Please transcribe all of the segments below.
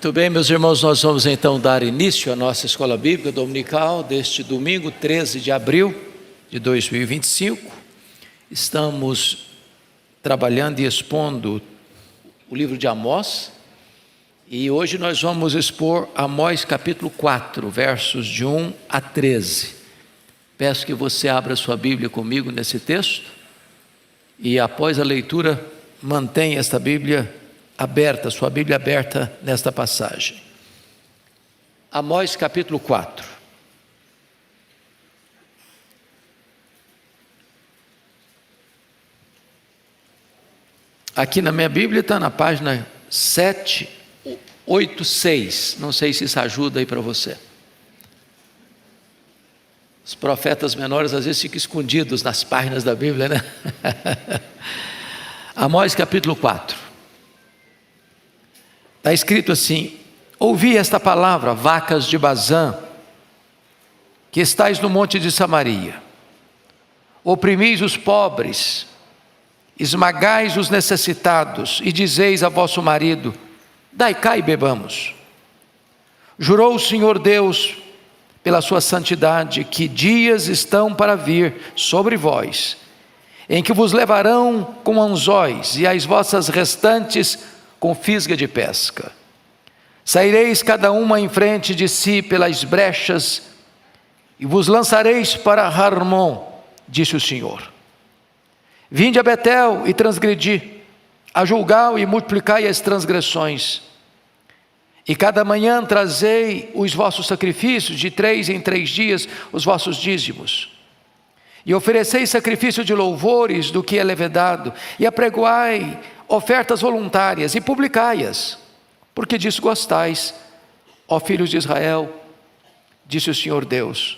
Muito bem, meus irmãos, nós vamos então dar início à nossa escola bíblica dominical deste domingo 13 de abril de 2025. Estamos trabalhando e expondo o livro de Amós, e hoje nós vamos expor Amós capítulo 4, versos de 1 a 13. Peço que você abra sua Bíblia comigo nesse texto, e após a leitura, mantenha esta Bíblia aberta, sua Bíblia aberta nesta passagem. Amós capítulo 4. Aqui na minha Bíblia está na página 786. Não sei se isso ajuda aí para você. Os profetas menores às vezes ficam escondidos nas páginas da Bíblia, né? Amós capítulo 4. Está escrito assim: ouvi esta palavra, vacas de Bazã, que estáis no monte de Samaria, oprimis os pobres, esmagais os necessitados, e dizeis a vosso marido: dai cá e bebamos. Jurou o Senhor Deus, pela sua santidade, que dias estão para vir sobre vós, em que vos levarão com anzóis, e as vossas restantes com fisga de pesca. Saireis cada uma em frente de si pelas brechas, e vos lançareis para Harmon, disse o Senhor. Vinde a Betel e transgredi, a Gilgal e multiplicai as transgressões. E cada manhã trazei os vossos sacrifícios, de 3 em 3 dias os vossos dízimos. E ofereceis sacrifício de louvores do que é levedado, e apregoai ofertas voluntárias e publicai-as, porque disso gostais, ó filhos de Israel, disse o Senhor Deus.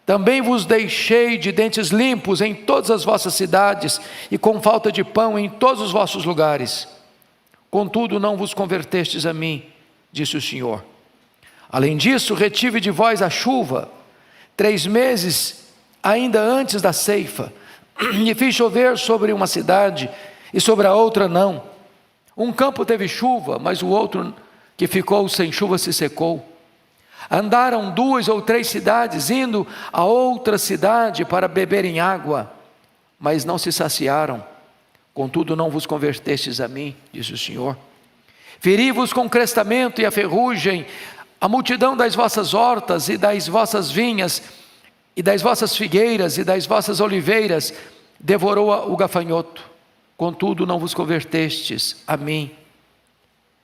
Também vos deixei de dentes limpos em todas as vossas cidades, e com falta de pão em todos os vossos lugares. Contudo não vos convertestes a mim, disse o Senhor. Além disso, retive de vós a chuva, 3 meses ainda antes da ceifa, e fiz chover sobre uma cidade, e sobre a outra não. Um campo teve chuva, mas o outro que ficou sem chuva se secou. Andaram 2 ou 3 cidades, indo a outra cidade para beberem água, mas não se saciaram. Contudo não vos convertestes a mim, disse o Senhor. Feri-vos com crestamento e a ferrugem, a multidão das vossas hortas e das vossas vinhas, e das vossas figueiras e das vossas oliveiras, devorou o gafanhoto. Contudo não vos convertestes a mim,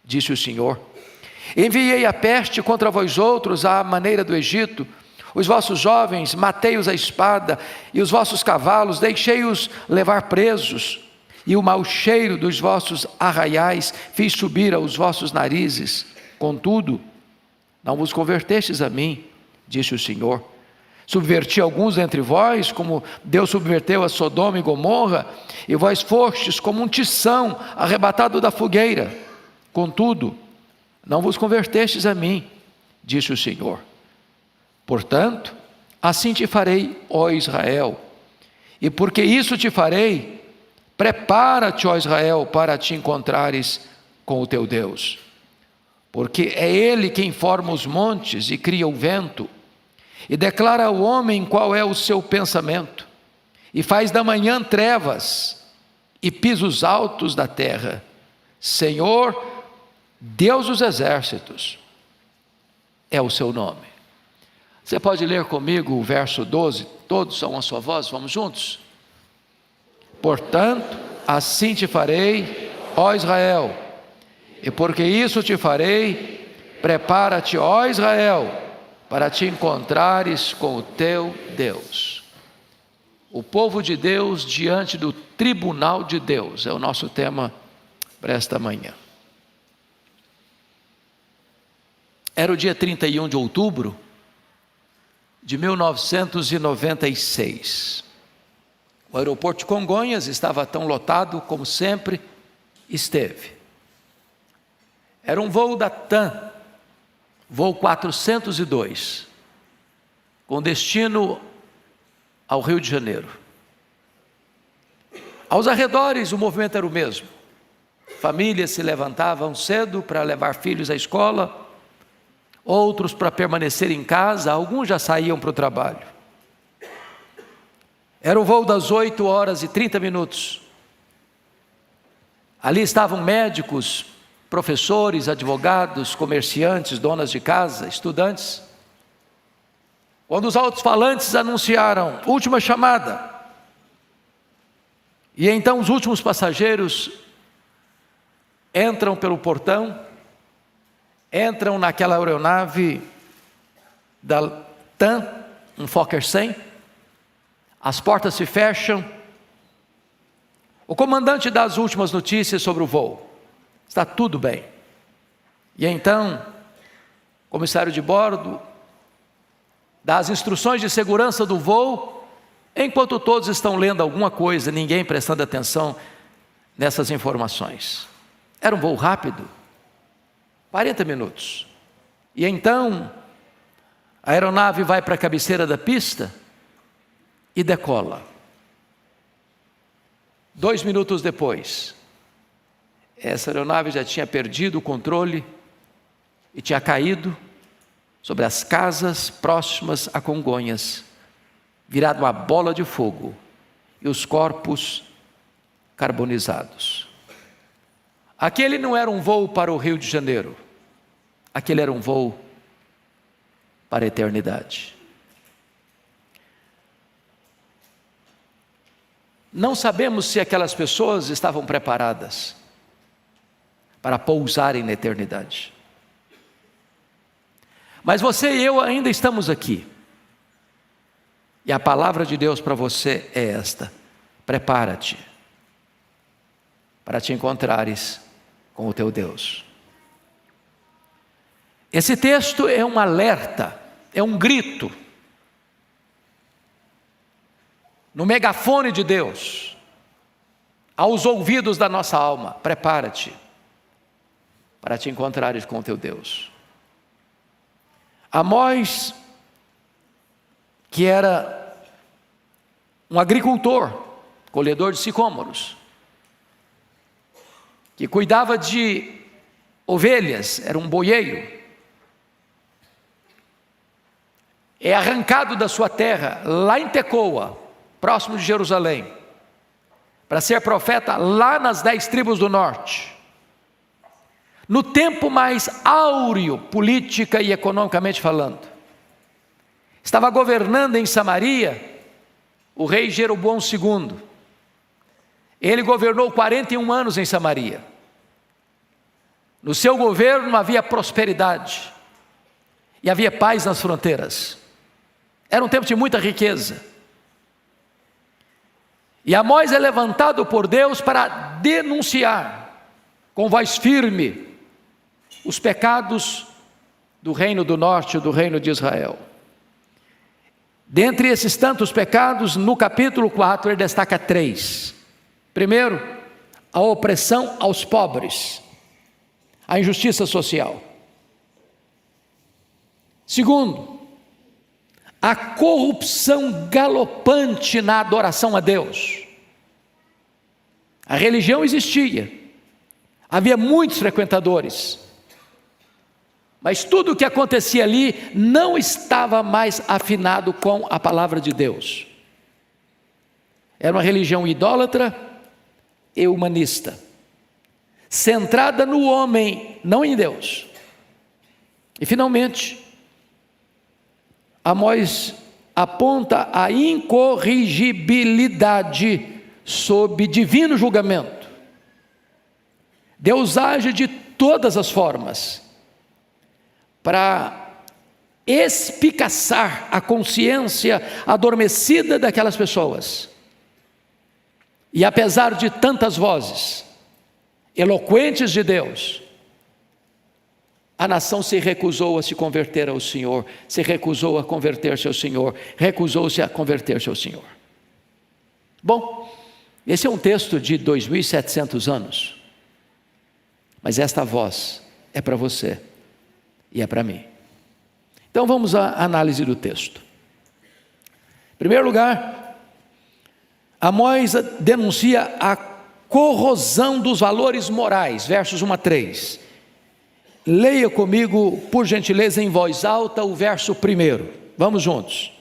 disse o Senhor. Enviei a peste contra vós outros à maneira do Egito. Os vossos jovens matei-os à espada, e os vossos cavalos deixei-os levar presos, e o mau cheiro dos vossos arraiais fiz subir aos vossos narizes. Contudo não vos convertestes a mim, disse o Senhor. Subverti alguns dentre vós, como Deus subverteu a Sodoma e Gomorra, e vós fostes como um tição arrebatado da fogueira. Contudo, não vos convertestes a mim, disse o Senhor. Portanto, assim te farei, ó Israel, e porque isso te farei, prepara-te, ó Israel, para te encontrares com o teu Deus. Porque é Ele quem forma os montes e cria o vento, e declara ao homem qual é o seu pensamento, e faz da manhã trevas, e pisos altos da terra. Senhor, Deus dos exércitos, é o seu nome. Você pode ler comigo o verso 12, todos são a sua voz, vamos juntos? Portanto, assim te farei, ó Israel, e porque isso te farei, prepara-te, ó Israel, para te encontrares com o teu Deus. O povo de Deus diante do tribunal de Deus é o nosso tema para esta manhã. Era o dia 31 de outubro de 1996. O aeroporto de Congonhas estava tão lotado como sempre esteve. Era um voo da TAM, voo 402, com destino ao Rio de Janeiro. Aos arredores o movimento era o mesmo. famílias se levantavam cedo para levar filhos à escola, outros para permanecer em casa, alguns já saíam para o trabalho. Era o voo das 8h30. Ali estavam médicos, professores, advogados, comerciantes, donas de casa, estudantes. Quando os alto-falantes anunciaram, última chamada, e então os últimos passageiros entram pelo portão, entram naquela aeronave da TAM, um Fokker 100, as portas se fecham, o comandante dá as últimas notícias sobre o voo, está tudo bem. E então, o comissário de bordo dá as instruções de segurança do voo, enquanto todos estão lendo alguma coisa, ninguém prestando atenção nessas informações. Era um voo rápido, 40 minutos. E então, a aeronave vai para a cabeceira da pista e decola. 2 minutos depois, essa aeronave já tinha perdido o controle e tinha caído sobre as casas próximas a Congonhas, virado uma bola de fogo, e os corpos carbonizados. Aquele não era um voo para o Rio de Janeiro, aquele era um voo para a eternidade. Não sabemos se aquelas pessoas estavam preparadas para pousarem na eternidade. Mas você e eu ainda estamos aqui. E a palavra de Deus para você é esta: prepara-te para te encontrares com o teu Deus. Esse texto é um alerta, é um grito no megafone de Deus aos ouvidos da nossa alma: prepara-te para te encontrares com o teu Deus. Amós, que era um agricultor, colhedor de sicômoros, que cuidava de ovelhas, era um boieiro, é arrancado da sua terra, lá em Tecoa, próximo de Jerusalém, para ser profeta lá nas 10 tribos do norte. No tempo mais áureo, política e economicamente falando. Estava governando em Samaria o rei Jeroboão II. Ele governou 41 anos em Samaria. No seu governo havia prosperidade e havia paz nas fronteiras. Era um tempo de muita riqueza. E Amós é levantado por Deus para denunciar com voz firme os pecados do reino do norte, do reino de Israel. Dentre esses tantos pecados, no capítulo 4 ele destaca 3. Primeiro, a opressão aos pobres, a injustiça social. Segundo, a corrupção galopante na adoração a Deus. A religião existia, havia muitos frequentadores, mas tudo o que acontecia ali não estava mais afinado com a palavra de Deus. Era uma religião idólatra e humanista, centrada no homem, não em Deus. E finalmente, Amós aponta a incorrigibilidade sob divino julgamento. Deus age de todas as formas para espicaçar a consciência adormecida daquelas pessoas. E apesar de tantas vozes eloquentes de Deus, a nação se recusou a se converter ao Senhor, se recusou a converter-se ao Senhor, recusou-se a converter-se ao Senhor. Bom, esse é um texto de 2.700 anos, mas esta voz é para você e é para mim. Então vamos à análise do texto. Em primeiro lugar, Amós denuncia a corrosão dos valores morais, versos 1 a 3. Leia comigo, por gentileza, em voz alta, o verso 1. Vamos juntos.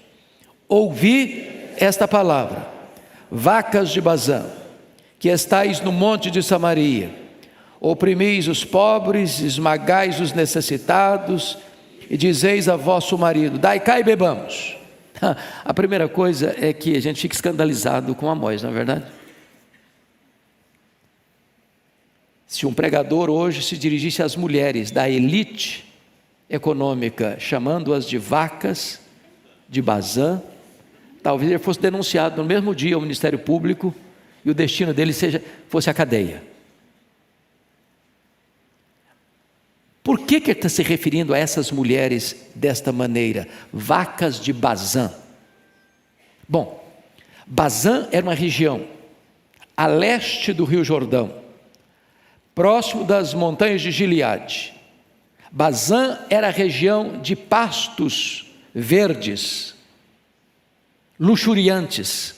Ouvi esta palavra, vacas de Bazã, que estais no monte de Samaria, oprimis os pobres, esmagais os necessitados, e dizeis a vosso marido: dai cá e bebamos. A primeira coisa é que a gente fica escandalizado com Amós, não é verdade? Se um pregador hoje se dirigisse às mulheres da elite econômica, chamando-as de vacas de Bazã, talvez ele fosse denunciado no mesmo dia ao Ministério Público e o destino dele fosse a cadeia. Por que ele está se referindo a essas mulheres desta maneira? Vacas de Bazã. Bom, Bazã era uma região a leste do Rio Jordão, próximo das montanhas de Gileade. Bazã era a região de pastos verdes, luxuriantes,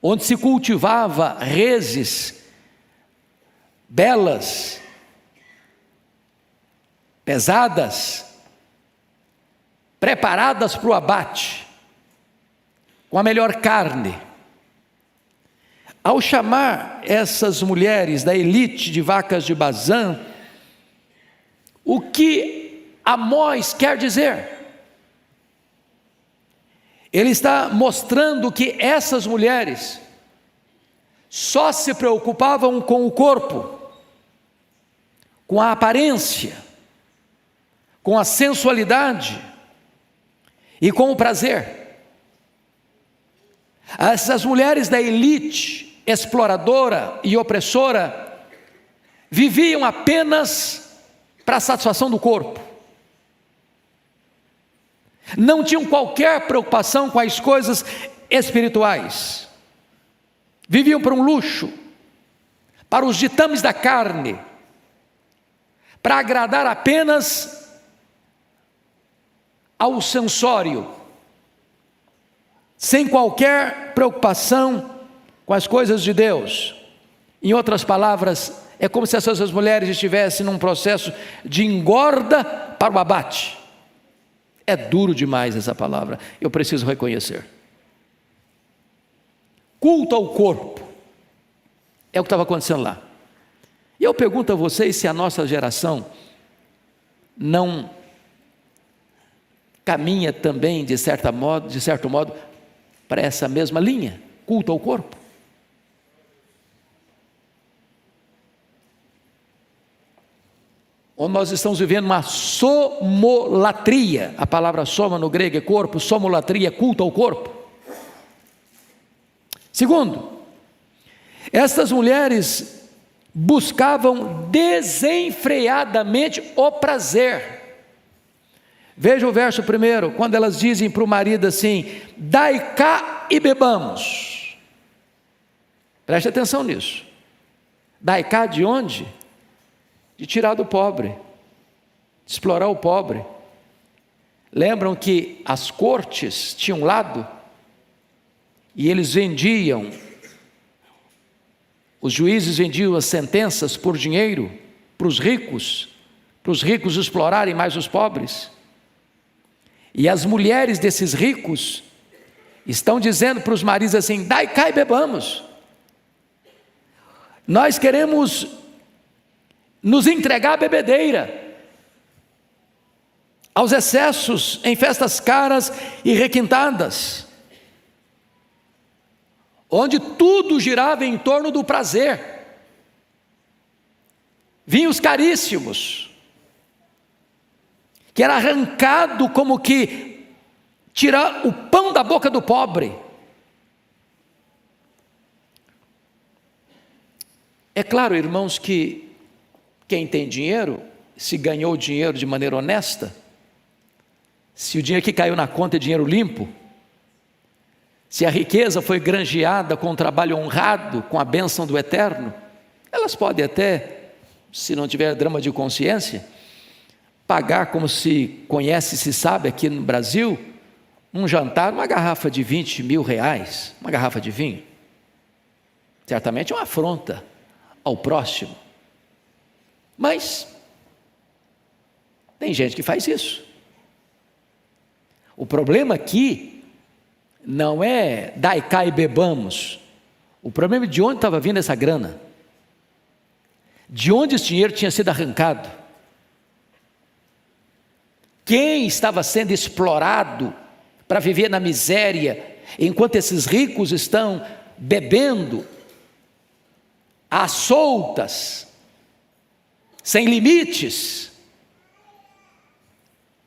onde se cultivava reses belas, pesadas, preparadas para o abate, com a melhor carne. Ao chamar essas mulheres da elite de vacas de Bazã, o que Amós quer dizer? Ele está mostrando que essas mulheres só se preocupavam com o corpo, com a aparência, com a sensualidade e com o prazer. Essas mulheres da elite exploradora e opressora viviam apenas para a satisfação do corpo. Não tinham qualquer preocupação com as coisas espirituais. Viviam para um luxo, para os ditames da carne, para agradar apenas ao sensório, sem qualquer preocupação com as coisas de Deus. Em outras palavras, é como se essas mulheres estivessem num processo de engorda para o abate. É duro demais essa palavra, eu preciso reconhecer. Culto ao corpo é o que estava acontecendo lá. E eu pergunto a vocês se a nossa geração não caminha também, de certo modo, para essa mesma linha, culto ao corpo. Onde nós estamos vivendo uma somolatria. A palavra soma no grego é corpo, somolatria é culto ao corpo. Segundo, essas mulheres buscavam desenfreadamente o prazer. Veja o verso 1, quando elas dizem para o marido assim: dai cá e bebamos. Preste atenção nisso. Dai cá de onde? De tirar do pobre, de explorar o pobre. Lembram que as cortes tinham lado? E eles vendiam, os juízes vendiam as sentenças por dinheiro para os ricos explorarem mais os pobres. E as mulheres desses ricos estão dizendo para os maridos assim: dai cá e bebamos. Nós queremos nos entregar à bebedeira, aos excessos em festas caras e requintadas, onde tudo girava em torno do prazer. Vinhos caríssimos, que era arrancado como que tirar o pão da boca do pobre. É claro, irmãos, que quem tem dinheiro, se ganhou dinheiro de maneira honesta, se o dinheiro que caiu na conta é dinheiro limpo, se a riqueza foi granjeada com um trabalho honrado, com a bênção do Eterno, elas podem até, se não tiver drama de consciência, pagar, como se conhece e se sabe aqui no Brasil, um jantar, uma garrafa de 20 mil reais, uma garrafa de vinho. Certamente é uma afronta ao próximo. Mas tem gente que faz isso. O problema aqui não é dai cá e bebamos. O problema é de onde estava vindo essa grana. De onde esse dinheiro tinha sido arrancado. Quem estava sendo explorado para viver na miséria, enquanto esses ricos estão bebendo às soltas, sem limites,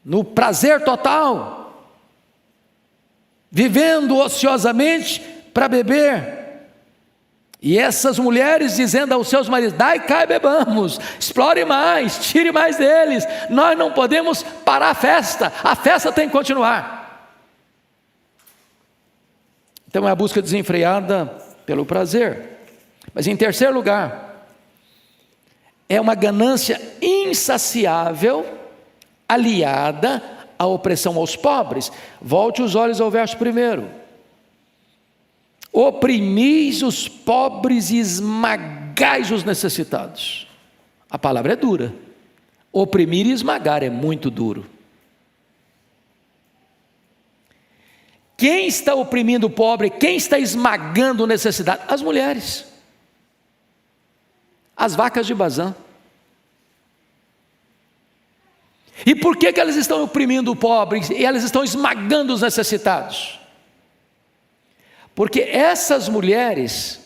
no prazer total, vivendo ociosamente para beber. E essas mulheres dizendo aos seus maridos: dai cá e bebamos, explore mais, tire mais deles, nós não podemos parar a festa tem que continuar. Então é a busca desenfreada pelo prazer. Mas em terceiro lugar, é uma ganância insaciável, aliada à opressão aos pobres. Volte os olhos ao verso 1. Oprimis os pobres e esmagais os necessitados. A palavra é dura. Oprimir e esmagar é muito duro. Quem está oprimindo o pobre? Quem está esmagando o necessitado? As mulheres. As vacas de Bazã. E por que elas estão oprimindo o pobre e elas estão esmagando os necessitados? Porque essas mulheres,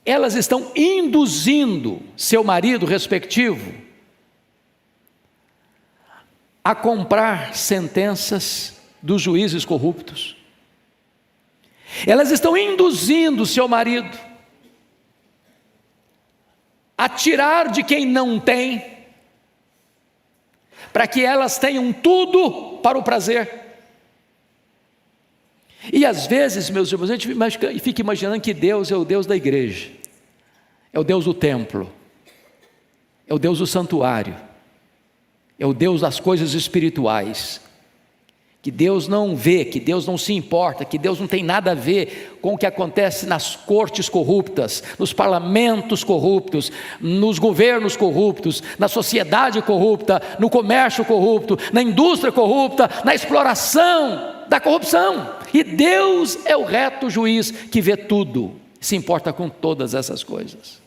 elas estão induzindo seu marido respectivo a comprar sentenças dos juízes corruptos. Elas estão induzindo seu marido a tirar de quem não tem, para que elas tenham tudo para o prazer. E às vezes, meus irmãos, a gente fica imaginando que Deus é o Deus da igreja, é o Deus do templo, é o Deus do santuário, é o Deus das coisas espirituais, que Deus não vê, que Deus não se importa, que Deus não tem nada a ver com o que acontece nas cortes corruptas, nos parlamentos corruptos, nos governos corruptos, na sociedade corrupta, no comércio corrupto, na indústria corrupta, na exploração da corrupção. E Deus é o reto juiz que vê tudo, se importa com todas essas coisas.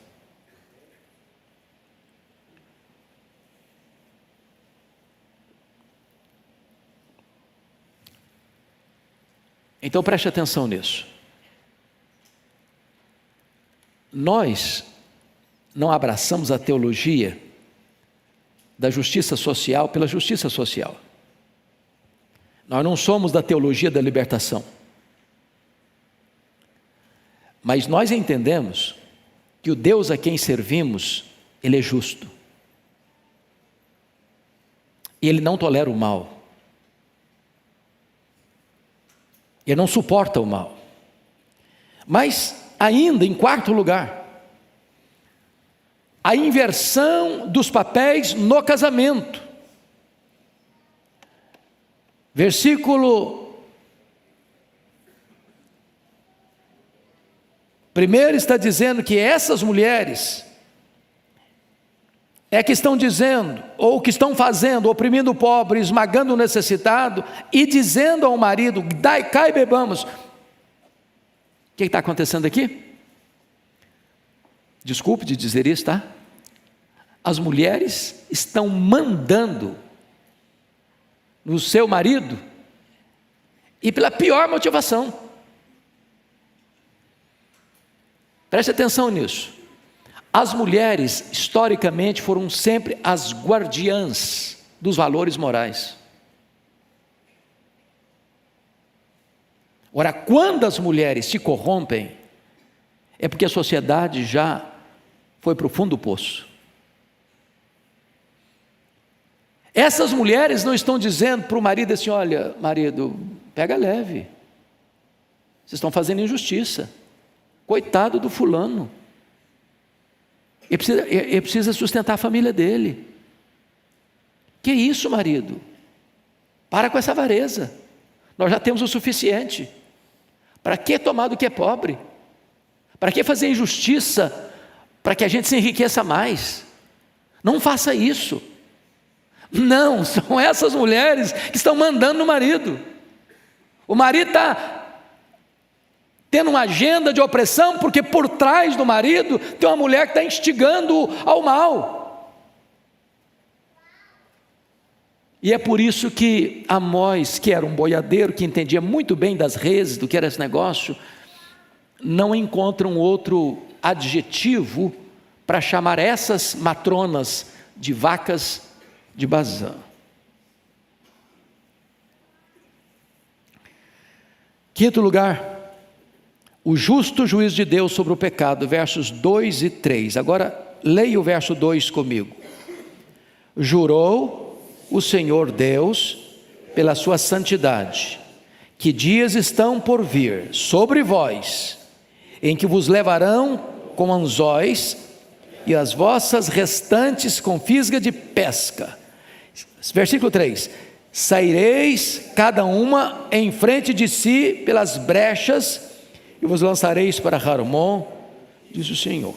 Então preste atenção nisso. Nós não abraçamos a teologia da justiça social pela justiça social. Nós não somos da teologia da libertação. Mas nós entendemos que o Deus a quem servimos, Ele é justo. E Ele não tolera o mal. Ele não suporta o mal. Mas ainda, em quarto lugar, a inversão dos papéis no casamento. Versículo 1 está dizendo que essas mulheres é que estão dizendo, ou que estão fazendo, oprimindo o pobre, esmagando o necessitado, e dizendo ao marido: dai cá e bebamos. O que está acontecendo aqui? Desculpe de dizer isso, tá? As mulheres estão mandando no seu marido, e pela pior motivação. Preste atenção nisso. As mulheres, historicamente, foram sempre as guardiãs dos valores morais. Ora, quando as mulheres se corrompem, é porque a sociedade já foi para o fundo do poço. Essas mulheres não estão dizendo para o marido assim: olha, marido, pega leve, vocês estão fazendo injustiça, coitado do fulano. Ele precisa sustentar a família dele. Que isso, marido? Para com essa avareza. Nós já temos o suficiente. Para que tomar do que é pobre? Para que fazer injustiça para que a gente se enriqueça mais? Não faça isso. Não, são essas mulheres que estão mandando no marido. O marido está tendo uma agenda de opressão, porque por trás do marido tem uma mulher que está instigando ao mal. E é por isso que Amós, que era um boiadeiro, que entendia muito bem das reses, do que era esse negócio, não encontra um outro adjetivo para chamar essas matronas de vacas de Bazã. Quinto lugar, o justo juízo de Deus sobre o pecado, versos 2 e 3. Agora leia o verso 2 comigo. Jurou o Senhor Deus pela sua santidade, que dias estão por vir sobre vós, em que vos levarão com anzóis e as vossas restantes com fisga de pesca. Versículo 3: saireis cada uma em frente de si pelas brechas e vos lançareis para Harmon, diz o Senhor.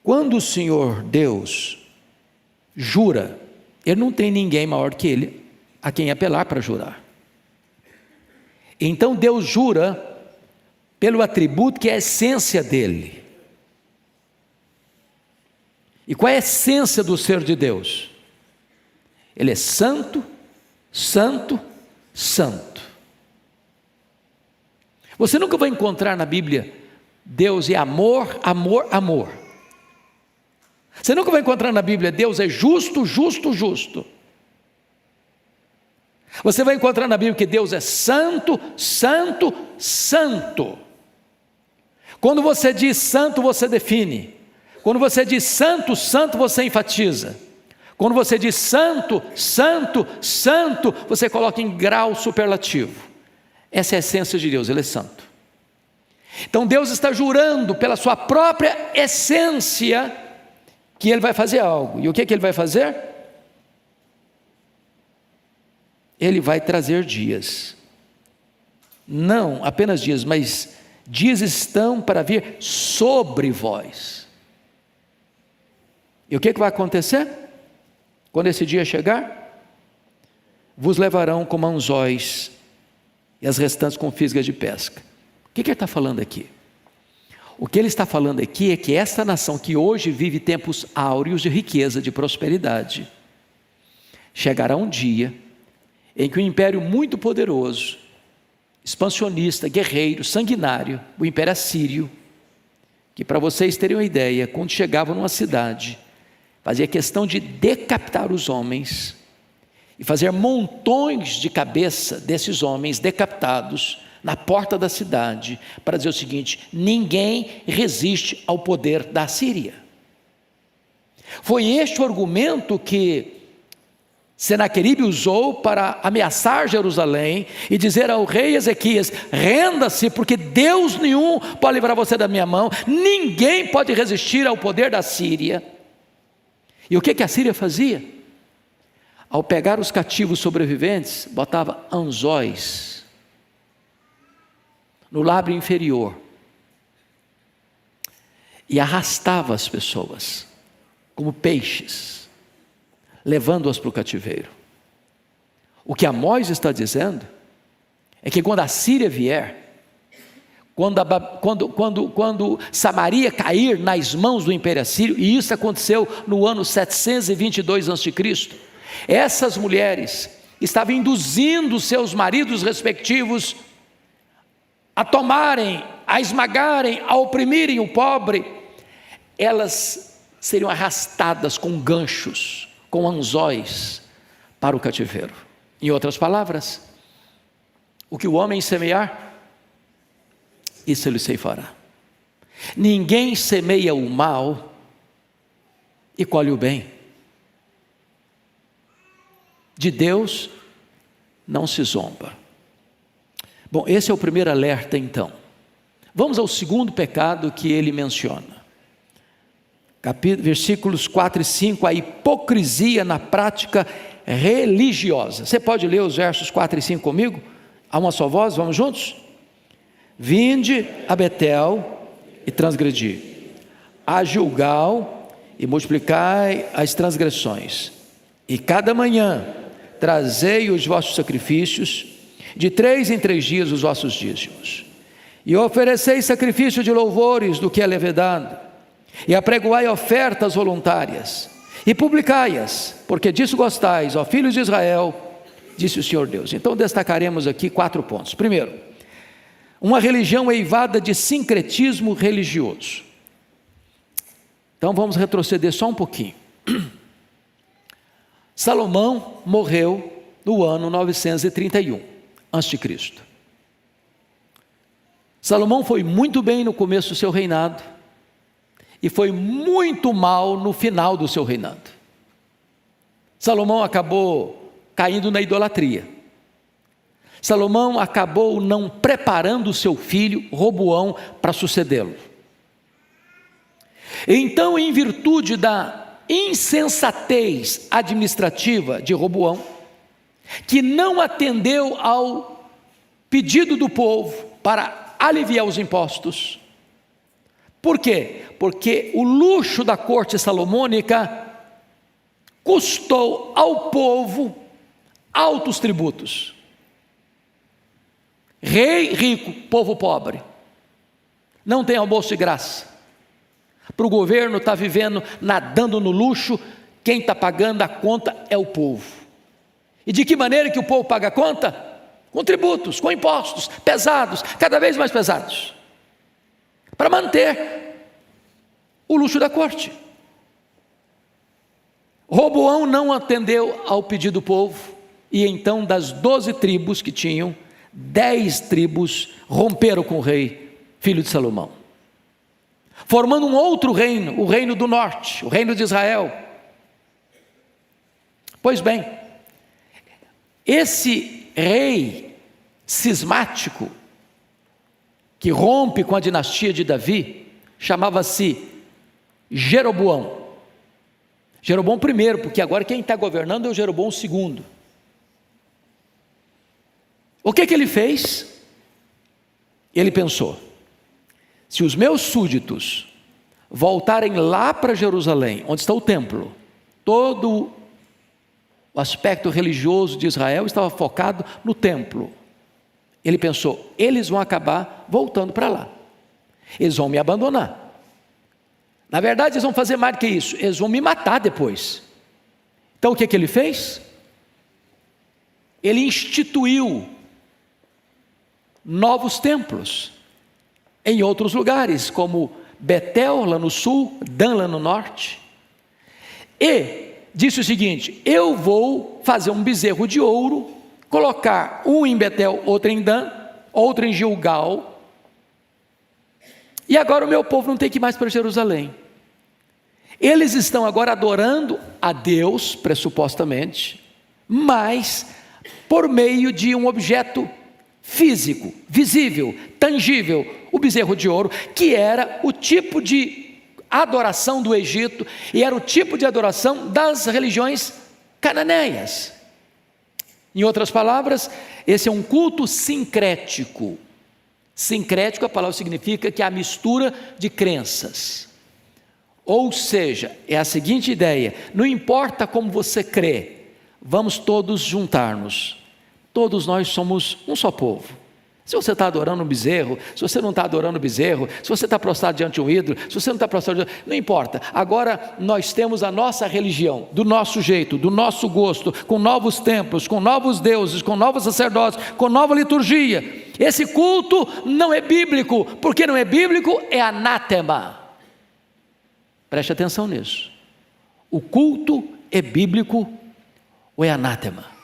Quando o Senhor Deus jura, Ele não tem ninguém maior que Ele a quem apelar para jurar. Então Deus jura pelo atributo que é a essência dele. E qual é a essência do ser de Deus? Ele é santo, santo, santo. Você nunca vai encontrar na Bíblia Deus é amor, amor, amor. Você nunca vai encontrar na Bíblia Deus é justo, justo, justo. Você vai encontrar na Bíblia que Deus é santo, santo, santo. Quando você diz santo, você define. Quando você diz santo, santo, você enfatiza. Quando você diz santo, santo, santo, você coloca em grau superlativo. Essa é a essência de Deus, Ele é santo. Então Deus está jurando pela sua própria essência que Ele vai fazer algo. E o que Ele vai fazer? Ele vai trazer dias. Não apenas dias, mas dias estão para vir sobre vós. E o que vai acontecer? Quando esse dia chegar, vos levarão como anzóis e as restantes com fisgas de pesca. O que ele está falando aqui? O que ele está falando aqui é que esta nação que hoje vive tempos áureos de riqueza, de prosperidade, chegará um dia em que um império muito poderoso, expansionista, guerreiro, sanguinário, o império assírio, que para vocês terem uma ideia, quando chegava numa cidade, fazia questão de decapitar os homens e fazer montões de cabeça desses homens decapitados na porta da cidade, para dizer o seguinte: ninguém resiste ao poder da Síria. Foi este o argumento que Senaqueribe usou para ameaçar Jerusalém e dizer ao rei Ezequias: renda-se, porque Deus nenhum pode livrar você da minha mão, ninguém pode resistir ao poder da Síria. E o que a Síria fazia? Ao pegar os cativos sobreviventes, botava anzóis no lábio inferior e arrastava as pessoas como peixes, levando-as para o cativeiro. O que Amós está dizendo é que quando a Síria vier, quando Samaria cair nas mãos do Império Assírio, e isso aconteceu no ano 722 a.C., essas mulheres estavam induzindo seus maridos respectivos a tomarem, a esmagarem, a oprimirem o pobre. Elas seriam arrastadas com ganchos, com anzóis para o cativeiro. Em outras palavras, o que o homem semear, isso ele ceifará. Ninguém semeia o mal e colhe o bem. De Deus não se zomba. Bom, esse é o primeiro alerta então. Vamos ao segundo pecado que ele menciona. Versículos 4 e 5, a hipocrisia na prática religiosa. Você pode ler os versos 4 e 5 comigo? A uma só voz, vamos juntos? Vinde a Betel e transgredi, a Gilgal e multiplicai as transgressões. E cada manhã trazei os vossos sacrifícios, de 3 em 3 dias os vossos dízimos. E ofereceis sacrifício de louvores do que é levedado, e apregoai ofertas voluntárias, e publicai-as, porque disso gostais, ó filhos de Israel, disse o Senhor Deus. Então destacaremos aqui 4 pontos. Primeiro, uma religião eivada de sincretismo religioso. Então vamos retroceder só um pouquinho. Salomão morreu no ano 931 a.C. Salomão foi muito bem no começo do seu reinado e foi muito mal no final do seu reinado. Salomão acabou caindo na idolatria. Salomão acabou não preparando o seu filho Roboão para sucedê-lo. Então, em virtude da insensatez administrativa de Roboão, que não atendeu ao pedido do povo para aliviar os impostos. Por quê? Porque o luxo da corte salomônica custou ao povo altos tributos. Rei rico, povo pobre. Não tem almoço de graça. Para o governo estar vivendo, nadando no luxo, quem está pagando a conta é o povo. E de que maneira que o povo paga a conta? Com tributos, com impostos pesados, cada vez mais pesados, para manter o luxo da corte. Roboão não atendeu ao pedido do povo, e então das 12 tribos que tinham, 10 tribos romperam com o rei, filho de Salomão, formando um outro reino, o reino do norte, o reino de Israel. Pois bem, esse rei cismático, que rompe com a dinastia de Davi, chamava-se Jeroboão. Jeroboão I, porque agora quem está governando é o Jeroboão II. O que ele fez? Ele pensou: se os meus súditos voltarem lá para Jerusalém, onde está o templo, todo o aspecto religioso de Israel estava focado no templo. Ele pensou: eles vão acabar voltando para lá, eles vão me abandonar. Na verdade, eles vão fazer mais do que isso, eles vão me matar depois. Então o que ele fez? Ele instituiu novos templos em outros lugares, como Betel lá no sul, Dan lá no norte, e disse o seguinte: eu vou fazer um bezerro de ouro, colocar um em Betel, outro em Dan, outro em Gilgal, e agora o meu povo não tem que ir mais para Jerusalém. Eles estão agora adorando a Deus, pressupostamente, mas por meio de um objeto físico, visível, tangível, o bezerro de ouro, que era o tipo de adoração do Egito e era o tipo de adoração das religiões cananeias. Em outras palavras, esse é um culto sincrético. Sincrético, a palavra significa que é a mistura de crenças. Ou seja, é a seguinte ideia: não importa como você crê, vamos todos juntar-nos. Todos nós somos um só povo. Se você está adorando um bezerro, se você não está adorando um bezerro, se você está prostrado diante de um ídolo, se você não está prostrado diante, não importa. Agora nós temos a nossa religião, do nosso jeito, do nosso gosto, com novos templos, com novos deuses, com novos sacerdotes, com nova liturgia. Esse culto não é bíblico. Porque não é bíblico, é anátema. Preste atenção nisso. O culto é bíblico ou é anátema?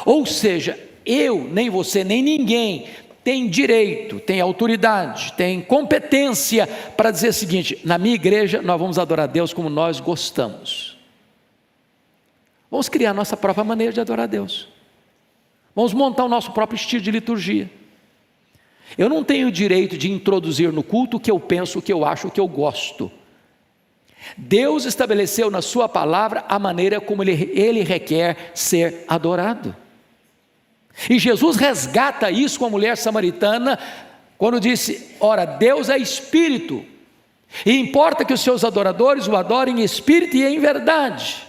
Ou seja, eu, nem você, nem ninguém tem direito, tem autoridade, tem competência para dizer o seguinte: na minha igreja nós vamos adorar a Deus como nós gostamos. Vamos criar a nossa própria maneira de adorar a Deus. Vamos montar o nosso próprio estilo de liturgia. Eu não tenho o direito de introduzir no culto o que eu penso, o que eu acho, o que eu gosto. Deus estabeleceu na sua palavra a maneira como Ele requer ser adorado. E Jesus resgata isso com a mulher samaritana, quando disse: ora, Deus é espírito, e importa que os seus adoradores o adorem em espírito e em verdade,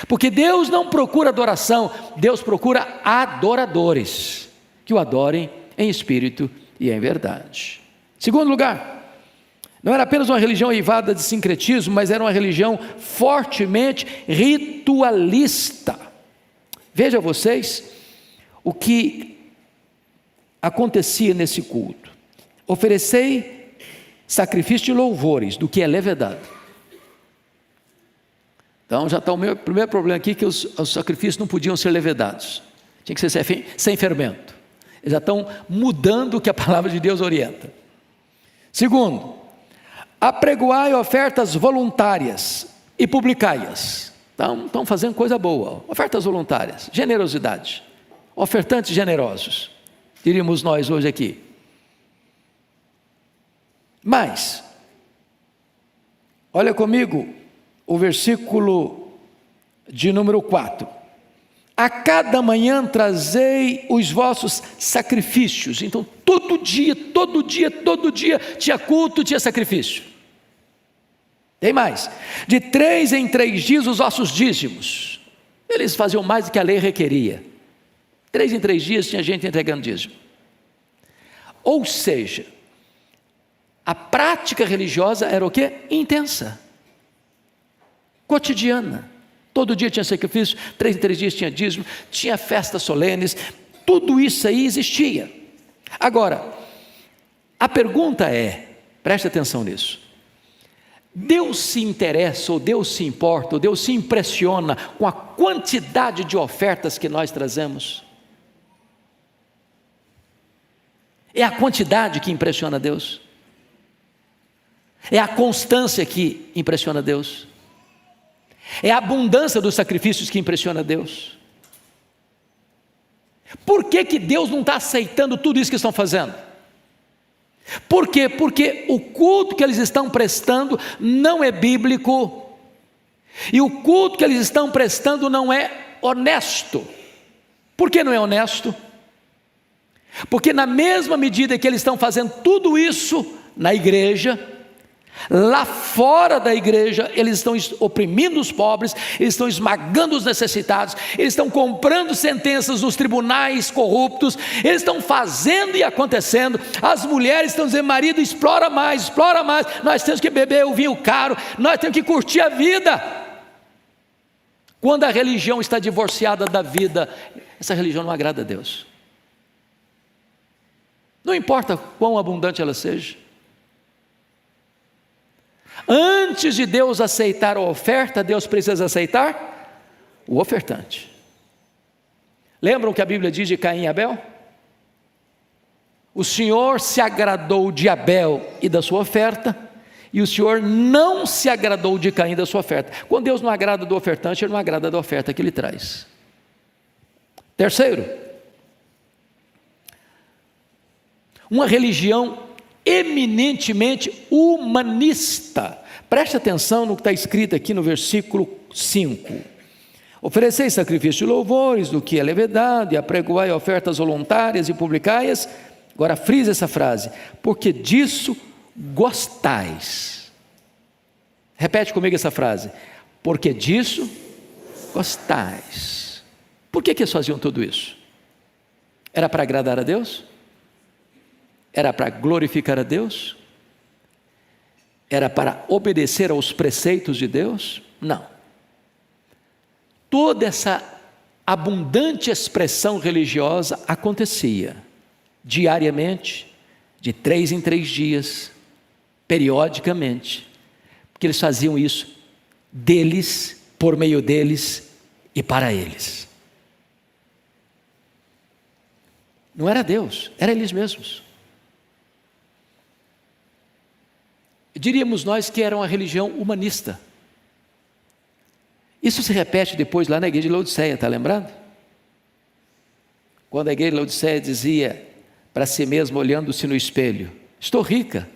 porque Deus não procura adoração, Deus procura adoradores, que o adorem em espírito e em verdade. Segundo lugar, não era apenas uma religião eivada de sincretismo, mas era uma religião fortemente ritualista. Veja vocês o que acontecia nesse culto: oferecei sacrifício de louvores, do que é levedado. Então já está o meu primeiro problema aqui, que os sacrifícios não podiam ser levedados, tinha que ser sem fermento. Eles já estão mudando o que a palavra de Deus orienta. Segundo, apregoai ofertas voluntárias e publicai-as. Então, estão fazendo coisa boa, ofertas voluntárias, generosidade, ofertantes generosos, diríamos nós hoje aqui. Mas, olha comigo o versículo de número 4. A cada manhã trazei os vossos sacrifícios. Então todo dia tinha culto, tinha sacrifício. Tem mais, de 3 em 3 dias os vossos dízimos. Eles faziam mais do que a lei requeria. 3 em 3 dias tinha gente entregando dízimo. Ou seja, a prática religiosa era o quê? Intensa, cotidiana. Todo dia tinha sacrifício, 3 em 3 dias tinha dízimo, tinha festas solenes, tudo isso aí existia. Agora, a pergunta é, preste atenção nisso: Deus se interessa, ou Deus se importa, ou Deus se impressiona com a quantidade de ofertas que nós trazemos? É a quantidade que impressiona Deus? É a constância que impressiona Deus? É a abundância dos sacrifícios que impressiona Deus? Por que Deus não está aceitando tudo isso que estão fazendo? Por quê? Porque o culto que eles estão prestando não é bíblico, e o culto que eles estão prestando não é honesto. Por que não é honesto? Porque na mesma medida que eles estão fazendo tudo isso na igreja, lá fora da igreja, eles estão oprimindo os pobres, eles estão esmagando os necessitados, eles estão comprando sentenças nos tribunais corruptos, eles estão fazendo e acontecendo. As mulheres estão dizendo: marido, explora mais, nós temos que beber o vinho caro, nós temos que curtir a vida. Quando a religião está divorciada da vida, essa religião não agrada a Deus. Não importa quão abundante ela seja. Antes de Deus aceitar a oferta, Deus precisa aceitar o ofertante. Lembram que a Bíblia diz de Caim e Abel? O Senhor se agradou de Abel e da sua oferta, e o Senhor não se agradou de Caim e da sua oferta. Quando Deus não agrada do ofertante, Ele não agrada da oferta que Ele traz. Terceiro, uma religião eminentemente humanista. Preste atenção no que está escrito aqui no versículo 5. Ofereceis sacrifício de louvores, do que é levedado, e apregoai ofertas voluntárias e publicai-as. Agora frisa essa frase: porque disso gostais. Repete comigo essa frase: porque disso gostais. Por que eles faziam tudo isso? Era para agradar a Deus? Era para glorificar a Deus? Era para obedecer aos preceitos de Deus? Não. Toda essa abundante expressão religiosa acontecia diariamente, de 3 em 3 dias, periodicamente, porque eles faziam isso deles, por meio deles e para eles. Não era Deus, era eles mesmos. Diríamos nós que era uma religião humanista. Isso se repete depois lá na igreja de Laodiceia, está lembrado? Quando a igreja de Laodiceia dizia para si mesma, olhando-se no espelho: estou rica,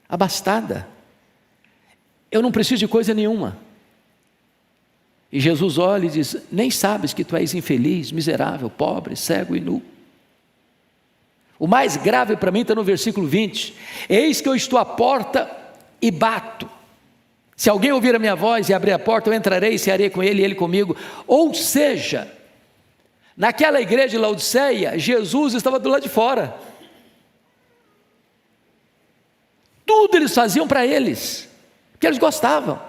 abastada, eu não preciso de coisa nenhuma. E Jesus olha e diz: nem sabes que tu és infeliz, miserável, pobre, cego e nu? O mais grave para mim está no versículo 20: eis que eu estou à porta e bato. Se alguém ouvir a minha voz e abrir a porta, eu entrarei e cearei com ele e ele comigo. Ou seja, naquela igreja de Laodiceia, Jesus estava do lado de fora. Tudo eles faziam para eles, porque eles gostavam.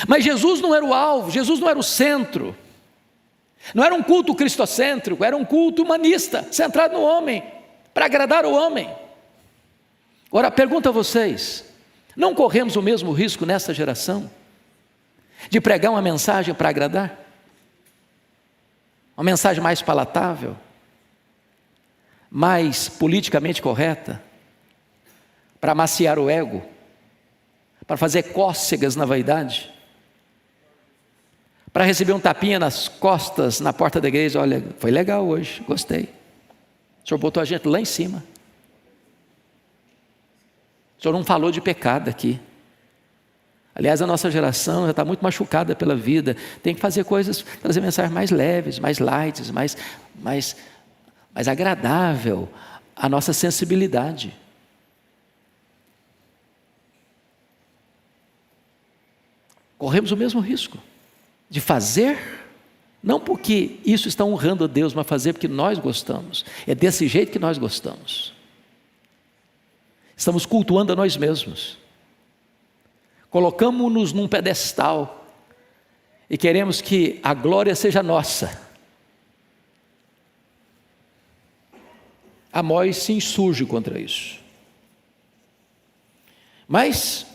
Mas Jesus não era o alvo, Jesus não era o centro. Não era um culto cristocêntrico, era um culto humanista, centrado no homem, para agradar o homem. Agora, pergunto a vocês: não corremos o mesmo risco nessa geração de pregar uma mensagem para agradar? Uma mensagem mais palatável, mais politicamente correta, para amaciar o ego, para fazer cócegas na vaidade, para receber um tapinha nas costas na porta da igreja: olha, foi legal hoje, gostei, o senhor botou a gente lá em cima, o senhor não falou de pecado aqui. Aliás, a nossa geração já está muito machucada pela vida, tem que fazer coisas, trazer mensagens mais leves, mais light, mais agradável à nossa sensibilidade. Corremos o mesmo risco de fazer, não porque isso está honrando a Deus, mas fazer porque nós gostamos. É desse jeito que nós gostamos. Estamos cultuando a nós mesmos. Colocamos-nos num pedestal e queremos que a glória seja nossa. Amós se insurge contra isso. Mas,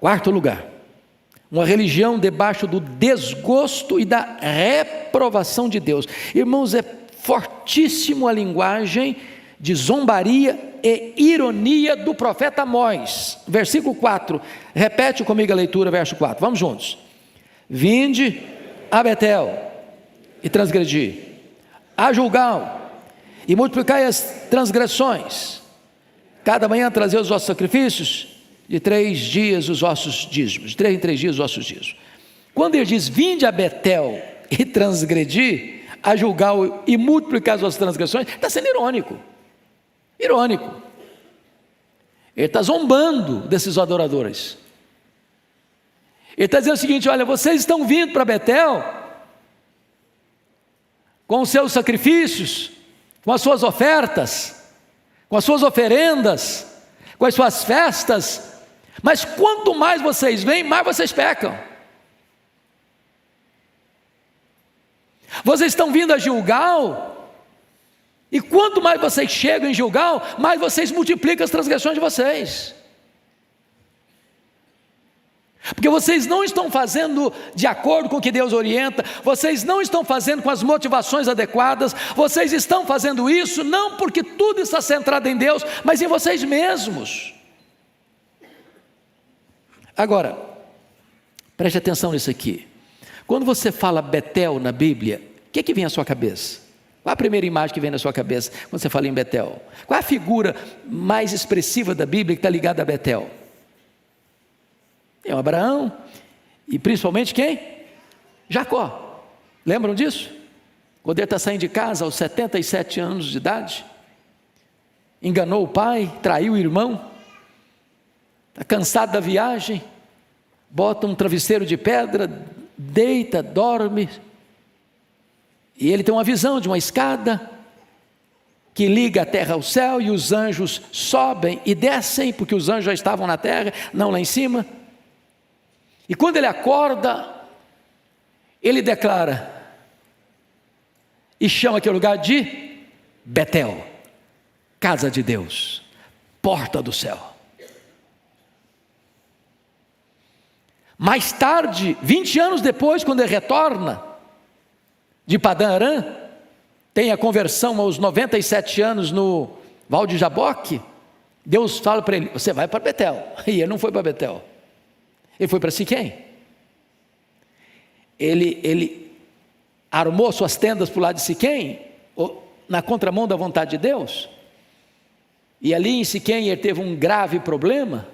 quarto lugar, uma religião debaixo do desgosto e da reprovação de Deus. Irmãos, é fortíssimo a linguagem de zombaria e ironia do profeta Amós. Versículo 4, repete comigo a leitura, verso 4, vamos juntos. Vinde a Betel e transgredi, a Gilgal e multiplicai as transgressões, cada manhã trazei os vossos sacrifícios, de 3 dias os vossos dízimos, de 3 em 3 dias os vossos dízimos. Quando ele diz vinde a Betel e transgredi, a Gilgal e multiplicar as vossas transgressões, está sendo irônico. Ele está zombando desses adoradores. Ele está dizendo o seguinte: olha, vocês estão vindo para Betel com os seus sacrifícios, com as suas ofertas, com as suas oferendas, com as suas festas, mas quanto mais vocês vêm, mais vocês pecam. Vocês estão vindo a Gilgal, e quanto mais vocês chegam em Gilgal, mais vocês multiplicam as transgressões de vocês. Porque vocês não estão fazendo de acordo com o que Deus orienta, vocês não estão fazendo com as motivações adequadas, vocês estão fazendo isso não porque tudo está centrado em Deus, mas em vocês mesmos. Agora, preste atenção nisso aqui. Quando você fala Betel na Bíblia, o que vem à sua cabeça? Qual a primeira imagem que vem na sua cabeça quando você fala em Betel? Qual a figura mais expressiva da Bíblia que está ligada a Betel? É o Abraão, e principalmente quem? Jacó. Lembram disso? Quando ele está saindo de casa aos 77 anos de idade, enganou o pai, traiu o irmão, está cansado da viagem, bota um travesseiro de pedra, deita, dorme, e ele tem uma visão de uma escada que liga a terra ao céu, e os anjos sobem e descem, porque os anjos já estavam na terra, não lá em cima. E quando ele acorda, ele declara e chama aquele lugar de Betel, casa de Deus, porta do céu. Mais tarde, 20 anos depois, quando ele retorna de Padã Arã, tem a conversão aos 97 anos no Val de Jaboque, Deus fala para ele: você vai para Betel. E ele não foi para Betel, ele foi para Siquém. Ele armou suas tendas para o lado de Siquém, na contramão da vontade de Deus, e ali em Siquém ele teve um grave problema,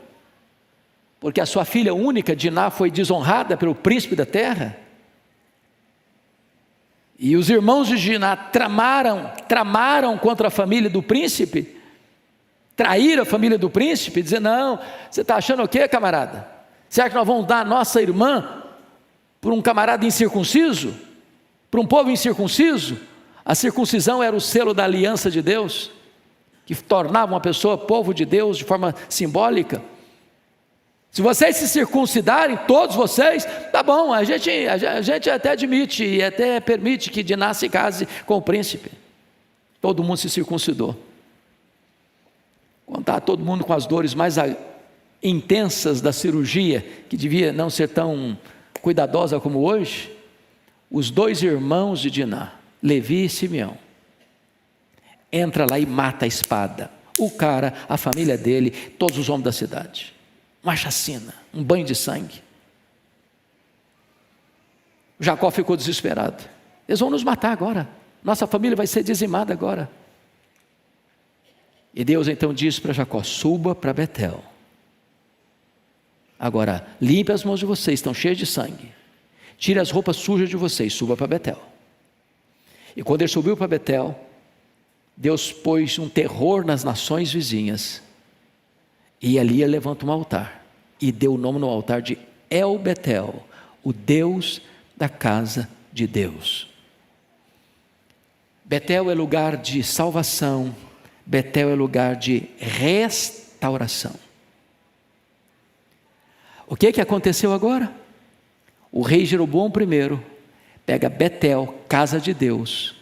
porque a sua filha única, Diná, foi desonrada pelo príncipe da terra. E os irmãos de Diná tramaram contra a família do príncipe, traíram a família do príncipe, dizendo: não, você está achando o quê, camarada? Será que nós vamos dar a nossa irmã por um camarada incircunciso? Para um povo incircunciso? A circuncisão era o selo da aliança de Deus, que tornava uma pessoa povo de Deus de forma simbólica. Se vocês se circuncidarem, todos vocês, tá bom, a gente até admite e até permite que Diná se case com o príncipe. Todo mundo se circuncidou. Quando está todo mundo com as dores mais intensas da cirurgia, que devia não ser tão cuidadosa como hoje, os 2 irmãos de Diná, Levi e Simeão, entra lá e mata a espada. O cara, a família dele, todos os homens da cidade. Uma chacina, um banho de sangue. Jacó ficou desesperado. Eles vão nos matar agora. Nossa família vai ser dizimada agora. E Deus então disse para Jacó: suba para Betel. Agora, limpe as mãos de vocês, estão cheias de sangue. Tire as roupas sujas de vocês, suba para Betel. E quando ele subiu para Betel, Deus pôs um terror nas nações vizinhas. E ali ele levanta um altar, e deu o nome no altar de El Betel, o Deus da casa de Deus. Betel é lugar de salvação, Betel é lugar de restauração. O que aconteceu agora? O rei Jeroboão I pega Betel, casa de Deus,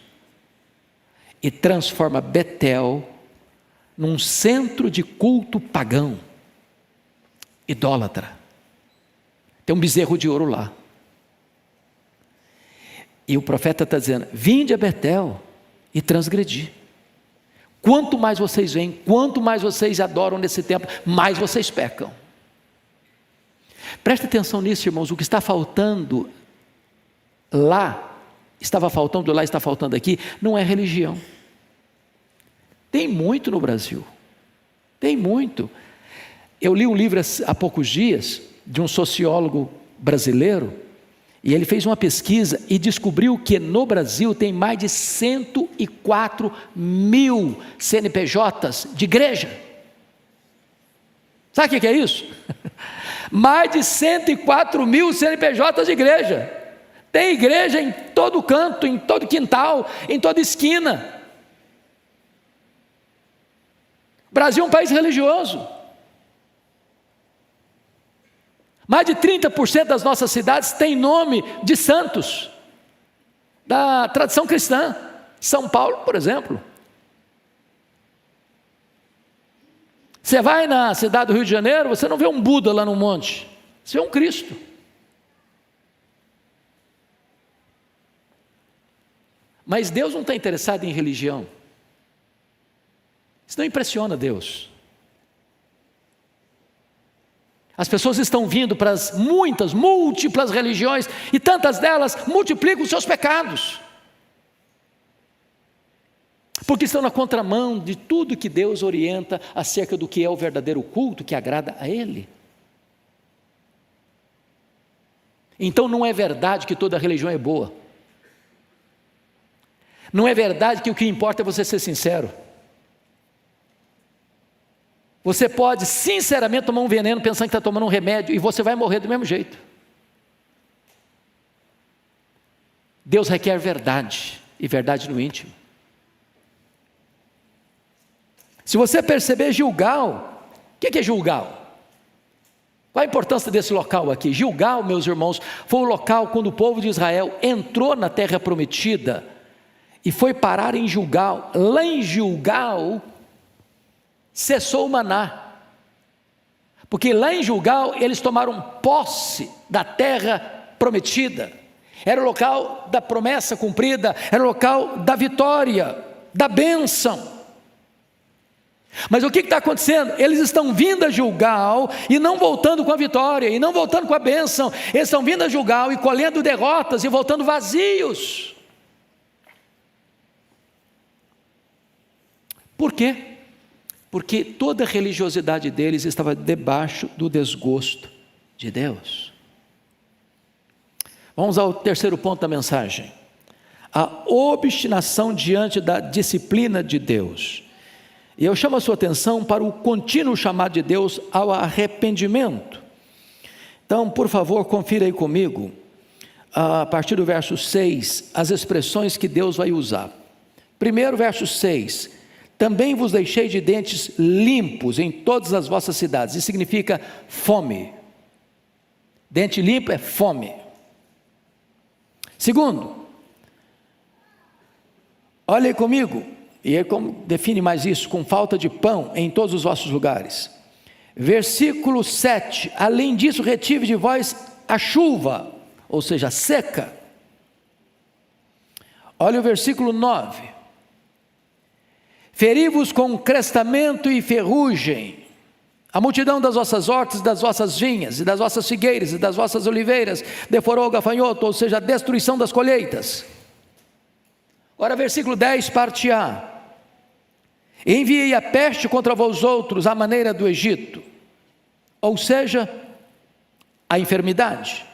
e transforma Betel num centro de culto pagão, idólatra. Tem um bezerro de ouro lá. E o profeta está dizendo: vinde a Betel e transgredi. Quanto mais vocês vêm, quanto mais vocês adoram nesse templo, mais vocês pecam. Presta atenção nisso, irmãos. O que está faltando lá, estava faltando lá, está faltando aqui, não é religião. Tem muito no Brasil, tem muito. Eu li um livro há poucos dias, de um sociólogo brasileiro, e ele fez uma pesquisa e descobriu que no Brasil tem mais de 104 mil CNPJs de igreja. Sabe o que é isso? Mais de 104 mil CNPJs de igreja. Tem igreja em todo canto, em todo quintal, em toda esquina. O Brasil é um país religioso. Mais de 30% das nossas cidades tem nome de santos da tradição cristã. São Paulo, por exemplo. Você vai na cidade do Rio de Janeiro, você não vê um Buda lá no monte, você vê um Cristo. Mas Deus não está interessado em religião. Isso não impressiona Deus. As pessoas estão vindo para as muitas, múltiplas religiões, e tantas delas multiplicam os seus pecados, porque estão na contramão de tudo que Deus orienta acerca do que é o verdadeiro culto que agrada a Ele. Então não é verdade que toda religião é boa. Não é verdade que o que importa é você ser sincero. Você pode sinceramente tomar um veneno pensando que está tomando um remédio, e você vai morrer do mesmo jeito. Deus requer verdade, e verdade no íntimo. Se você perceber Gilgal, o que é Gilgal? Qual a importância desse local aqui? Gilgal, meus irmãos, foi o local quando o povo de Israel entrou na terra prometida e foi parar em Gilgal. Lá em Gilgal cessou o maná, porque lá em Gilgal eles tomaram posse da terra prometida. Era o local da promessa cumprida, era o local da vitória, da bênção. Mas o que está acontecendo? Eles estão vindo a Gilgal e não voltando com a vitória, e não voltando com a bênção. Eles estão vindo a Gilgal e colhendo derrotas e voltando vazios. Por quê? Porque toda a religiosidade deles estava debaixo do desgosto de Deus. Vamos ao terceiro ponto da mensagem. A obstinação diante da disciplina de Deus. E eu chamo a sua atenção para o contínuo chamado de Deus ao arrependimento. Então, por favor, confira aí comigo, a partir do verso 6, as expressões que Deus vai usar. Primeiro, verso 6. Também vos deixei de dentes limpos em todas as vossas cidades. Isso significa fome. Dente limpo é fome. Segundo, olhem comigo, e ele define mais isso, com falta de pão em todos os vossos lugares. Versículo 7, além disso retive de vós a chuva, ou seja, a seca. Olha o versículo 9. Feri-vos com crestamento e ferrugem, a multidão das vossas hortas, das vossas vinhas, e das vossas figueiras, e das vossas oliveiras, devorou o gafanhoto, ou seja, a destruição das colheitas. Ora, versículo 10, parte A. Enviei a peste contra vós outros, à maneira do Egito, ou seja, a enfermidade.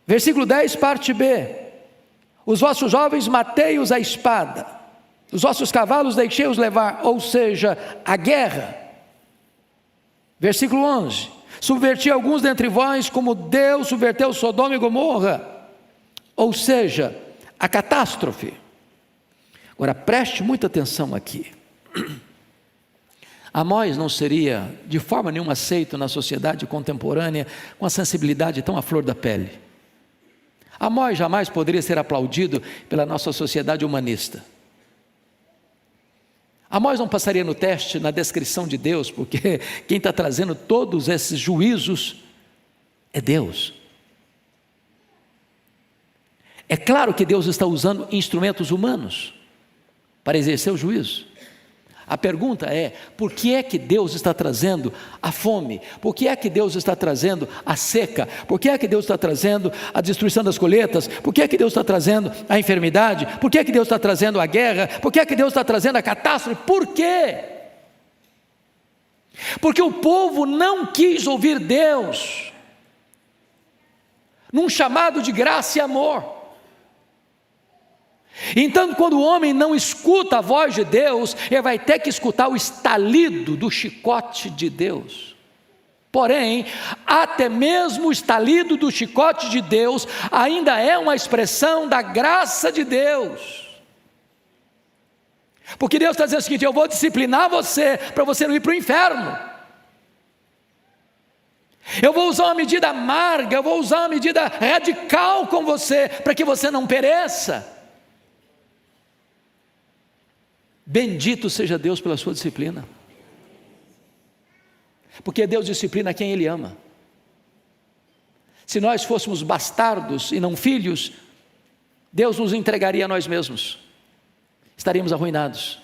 Versículo 10, parte B. Os vossos jovens matei-os à espada, os vossos cavalos deixei-os levar, ou seja, a guerra. Versículo 11. Subverti alguns dentre vós, como Deus subverteu Sodoma e Gomorra, ou seja, a catástrofe. Agora, preste muita atenção aqui. Amós não seria de forma nenhuma aceito na sociedade contemporânea com a sensibilidade tão à flor da pele. Amós jamais poderia ser aplaudido pela nossa sociedade humanista. Amós não passaria no teste na descrição de Deus, porque quem está trazendo todos esses juízos é Deus. É claro que Deus está usando instrumentos humanos para exercer o juízo. A pergunta é, por que é que Deus está trazendo a fome? Por que é que Deus está trazendo a seca? Por que é que Deus está trazendo a destruição das colheitas? Por que é que Deus está trazendo a enfermidade? Por que é que Deus está trazendo a guerra? Por que é que Deus está trazendo a catástrofe? Por quê? Porque o povo não quis ouvir Deus num chamado de graça e amor. Então, quando o homem não escuta a voz de Deus, ele vai ter que escutar o estalido do chicote de Deus. Porém, até mesmo o estalido do chicote de Deus ainda é uma expressão da graça de Deus. Porque Deus está dizendo o seguinte: eu vou disciplinar você para você não ir para o inferno. Eu vou usar uma medida amarga, eu vou usar uma medida radical com você para que você não pereça. Bendito seja Deus pela sua disciplina, porque Deus disciplina quem Ele ama. Se nós fôssemos bastardos e não filhos, Deus nos entregaria a nós mesmos, estaríamos arruinados.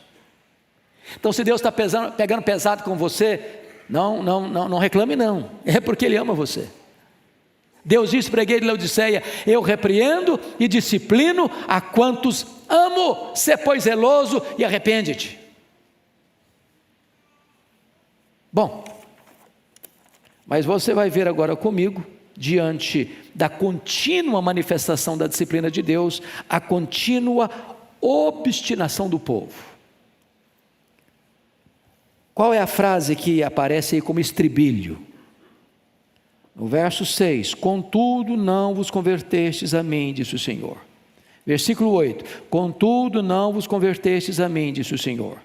Então, se Deus está pegando pesado com você, não reclame não, é porque Ele ama você. Deus disse para a igreja de Laodiceia: eu repreendo e disciplino a quantos amo, sê pois zeloso e arrepende-te. Bom, mas você vai ver agora comigo, diante da contínua manifestação da disciplina de Deus, a contínua obstinação do povo. Qual é a frase que aparece aí como estribilho? No verso 6, contudo não vos convertestes a mim, disse o Senhor. Versículo 8, contudo não vos convertestes a mim, disse o Senhor.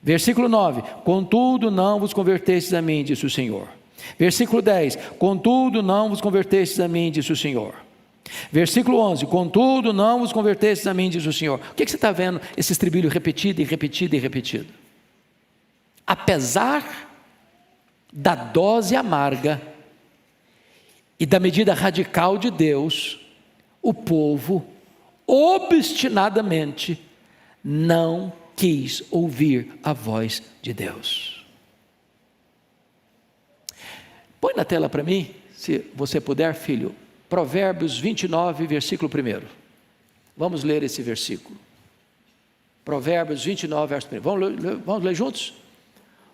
Versículo 9, contudo não vos convertestes a mim, disse o Senhor. Versículo 10, contudo não vos convertestes a mim, disse o Senhor. Versículo 11, contudo não vos convertestes a mim, disse o Senhor. O que você está vendo? Esse estribilho repetido e repetido e repetido. Apesar da dose amarga e da medida radical de Deus, o povo obstinadamente não quis ouvir a voz de Deus. Põe na tela para mim, se você puder, filho, Provérbios 29, versículo 1. Vamos ler esse versículo. Provérbios 29, verso 1. Vamos ler juntos?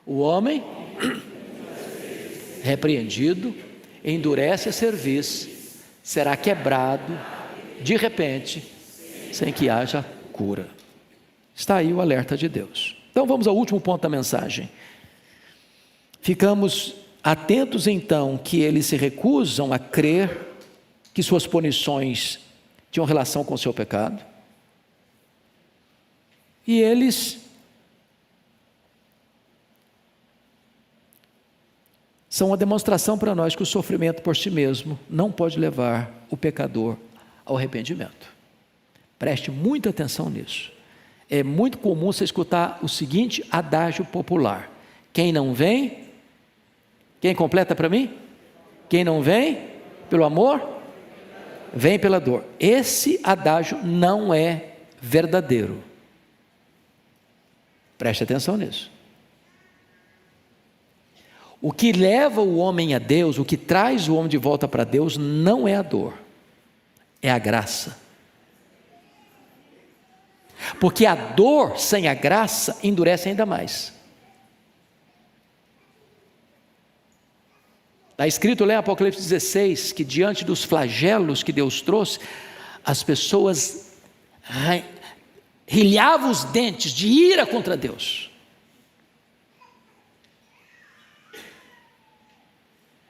O homem repreendido endurece a cerviz, será quebrado de repente, sem que haja cura. Está aí o alerta de Deus. Então vamos ao último ponto da mensagem. Ficamos atentos então que eles se recusam a crer que suas punições tinham relação com o seu pecado. E eles são uma demonstração para nós que o sofrimento por si mesmo não pode levar o pecador ao arrependimento. Preste muita atenção nisso. É muito comum você escutar o seguinte adágio popular: quem não vem, quem completa para mim? Quem não vem pelo amor, vem pela dor. Esse adágio não é verdadeiro. Preste atenção nisso. O que leva o homem a Deus, o que traz o homem de volta para Deus, não é a dor, é a graça. Porque a dor sem a graça endurece ainda mais. Está escrito lá em Apocalipse 16, que diante dos flagelos que Deus trouxe, as pessoas rilhavam os dentes de ira contra Deus.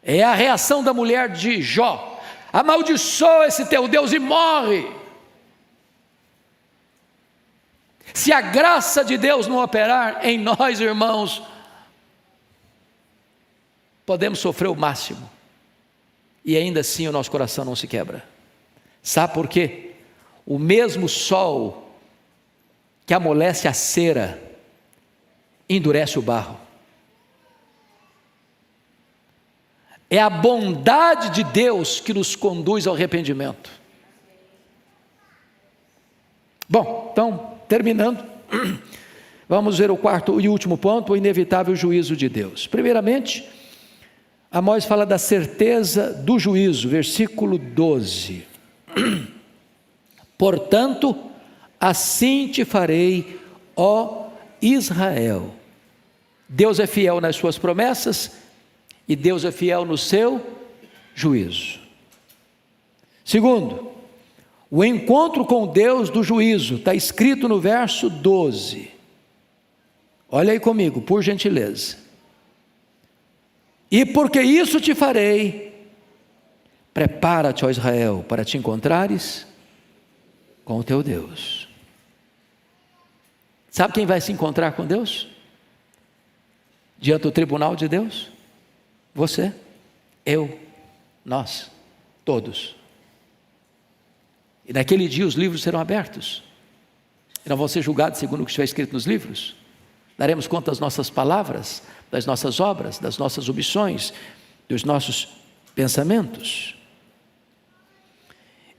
É a reação da mulher de Jó: amaldiçoa esse teu Deus e morre. Se a graça de Deus não operar em nós, irmãos, podemos sofrer o máximo, e ainda assim o nosso coração não se quebra. Sabe por quê? O mesmo sol que amolece a cera, endurece o barro. É a bondade de Deus que nos conduz ao arrependimento. Bom, então, terminando, vamos ver o quarto e último ponto, o inevitável juízo de Deus. Primeiramente, Amós fala da certeza do juízo, versículo 12. Portanto, assim te farei, ó Israel. Deus é fiel nas suas promessas e Deus é fiel no seu juízo. Segundo, o encontro com Deus do juízo, está escrito no verso 12. Olha aí comigo, por gentileza. E porque isso te farei, prepara-te, ó Israel, para te encontrares com o teu Deus. Sabe quem vai se encontrar com Deus? Diante do tribunal de Deus? Você, eu, nós, todos. E naquele dia os livros serão abertos, e não vão ser julgados segundo o que estiver escrito nos livros. Daremos conta das nossas palavras, das nossas obras, das nossas omissões, dos nossos pensamentos.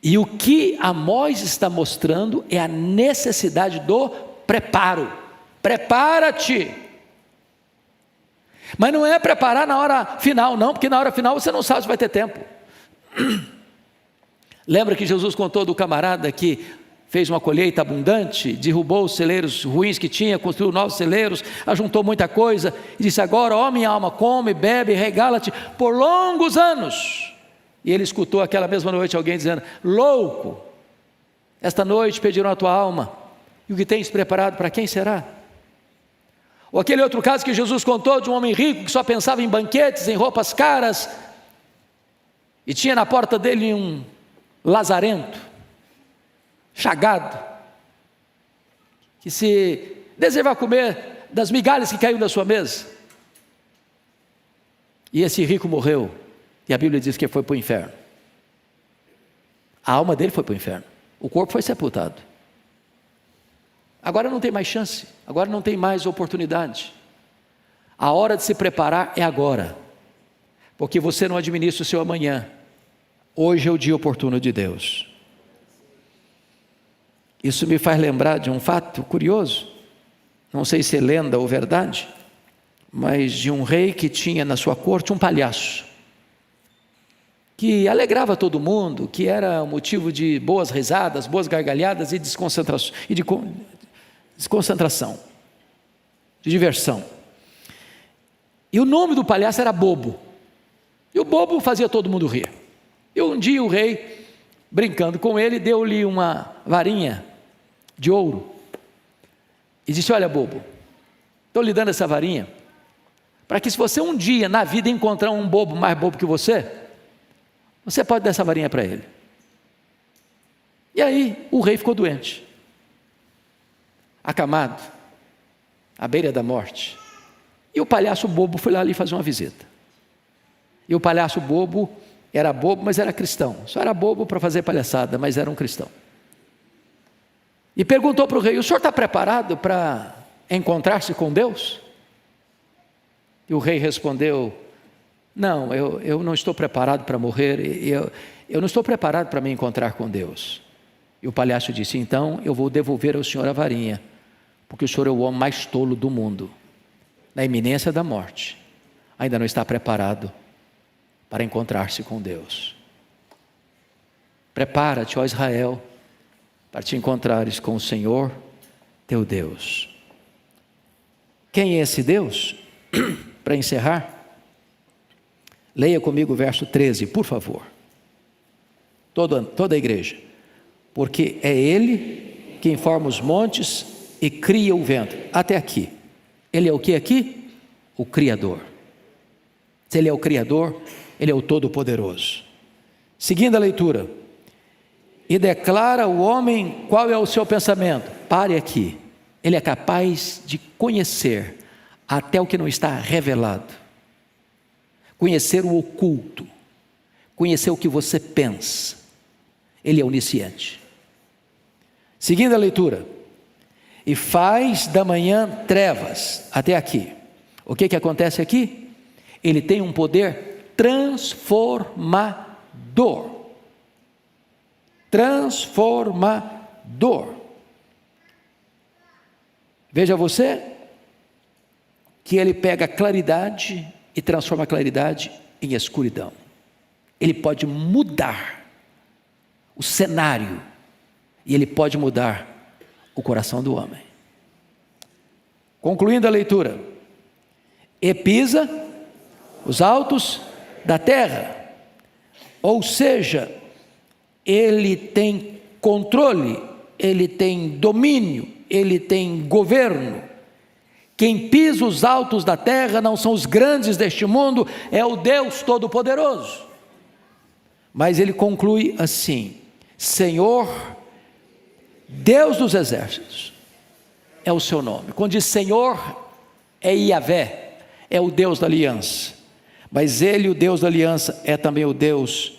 E o que Amós está mostrando é a necessidade do preparo. Prepara-te. Mas não é preparar na hora final, não, porque na hora final você não sabe se vai ter tempo. Lembra que Jesus contou do camarada que fez uma colheita abundante, derrubou os celeiros ruins que tinha, construiu novos celeiros, ajuntou muita coisa, e disse: agora, ó minha alma, come, bebe, regala-te por longos anos. E ele escutou aquela mesma noite alguém dizendo: louco, esta noite pediram a tua alma, e o que tens preparado para quem será? Ou aquele outro caso que Jesus contou de um homem rico que só pensava em banquetes, em roupas caras, e tinha na porta dele um lazarento, chagado, que se desejava comer das migalhas que caíram da sua mesa. E esse rico morreu, e a Bíblia diz que foi para o inferno. A alma dele foi para o inferno, o corpo foi sepultado. Agora não tem mais chance, agora não tem mais oportunidade. A hora de se preparar é agora, porque você não administra o seu amanhã. Hoje é o dia oportuno de Deus. Isso me faz lembrar de um fato curioso, não sei se é lenda ou verdade, mas de um rei que tinha na sua corte um palhaço, que alegrava todo mundo, que era motivo de boas risadas, boas gargalhadas e desconcentração, desconcentração, de diversão. E o nome do palhaço era Bobo. E o Bobo fazia todo mundo rir. E um dia o rei, brincando com ele, deu-lhe uma varinha de ouro. E disse: olha, Bobo, estou lhe dando essa varinha, para que se você um dia na vida encontrar um bobo mais bobo que você pode dar essa varinha para ele. E aí o rei ficou doente, acamado, à beira da morte. E o palhaço bobo foi lá ali fazer uma visita. E o palhaço bobo era bobo, mas era cristão. Só era bobo para fazer palhaçada, mas era um cristão. E perguntou para o rei: o senhor está preparado para encontrar-se com Deus? E o rei respondeu: não, eu não estou preparado para morrer, eu não estou preparado para me encontrar com Deus. E o palhaço disse: então eu vou devolver ao senhor a varinha, porque o senhor é o homem mais tolo do mundo, na iminência da morte, ainda não está preparado para encontrar-se com Deus. Prepara-te, ó Israel, para te encontrares com o Senhor teu Deus. Quem é esse Deus? Para encerrar, leia comigo o verso 13, por favor. Toda a igreja. Porque é Ele que forma os montes e cria o vento. Até aqui. Ele é o que aqui? O Criador. Se Ele é o Criador, Ele é o Todo-Poderoso. Seguindo a leitura. E declara o homem qual é o seu pensamento. Pare aqui. Ele é capaz de conhecer até o que não está revelado. Conhecer o oculto. Conhecer o que você pensa. Ele é onisciente. Seguindo a leitura. E faz da manhã trevas. Até aqui. O que acontece aqui? Ele tem um poder transformador. Transformador. Veja você que ele pega a claridade e transforma a claridade em escuridão. Ele pode mudar o cenário e ele pode mudar o coração do homem. Concluindo a leitura. E pisa os altos da terra. Ou seja, ele tem controle, ele tem domínio, ele tem governo. Quem pisa os altos da terra não são os grandes deste mundo, é o Deus Todo-Poderoso. Mas ele conclui assim: Senhor, Deus dos exércitos, é o seu nome. Quando diz Senhor, é Iavé, é o Deus da aliança. Mas ele, o Deus da aliança, é também o Deus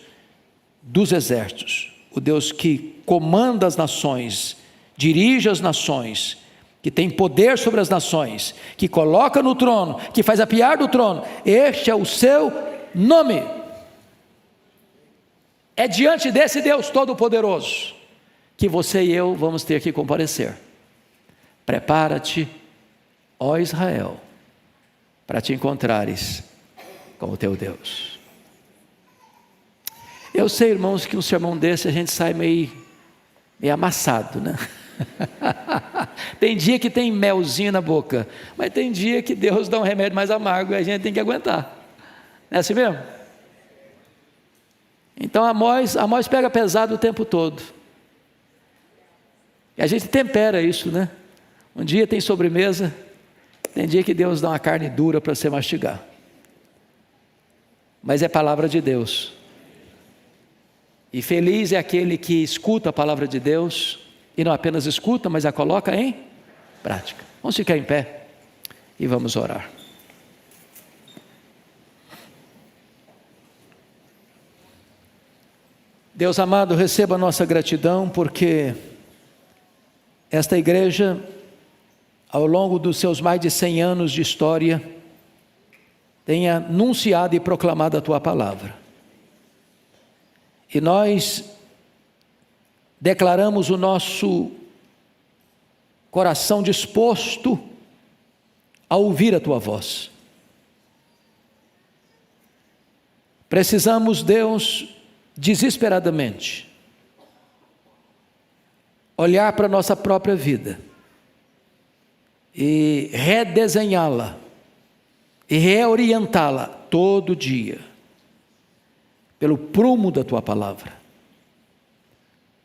dos exércitos, o Deus que comanda as nações, dirige as nações, que tem poder sobre as nações, que coloca no trono, que faz apiar do trono. Este é o seu nome. É diante desse Deus Todo-Poderoso que você e eu vamos ter que comparecer. Prepara-te, ó Israel, para te encontrares com o teu Deus. Eu sei, irmãos, que um sermão desse a gente sai meio amassado, né? Tem dia que tem melzinho na boca, mas tem dia que Deus dá um remédio mais amargo e a gente tem que aguentar. Não é assim mesmo? Então Amós pega pesado o tempo todo. E a gente tempera isso, né? Um dia tem sobremesa, tem dia que Deus dá uma carne dura para você mastigar. Mas é palavra de Deus. E feliz é aquele que escuta a palavra de Deus, e não apenas escuta, mas a coloca em prática. Vamos ficar em pé e vamos orar. Deus amado, receba a nossa gratidão, porque esta igreja, ao longo dos seus mais de 100 anos de história, tem anunciado e proclamado a Tua palavra. E nós declaramos o nosso coração disposto a ouvir a Tua voz. Precisamos, Deus, desesperadamente, olhar para a nossa própria vida e redesenhá-la e reorientá-la todo dia pelo prumo da tua palavra.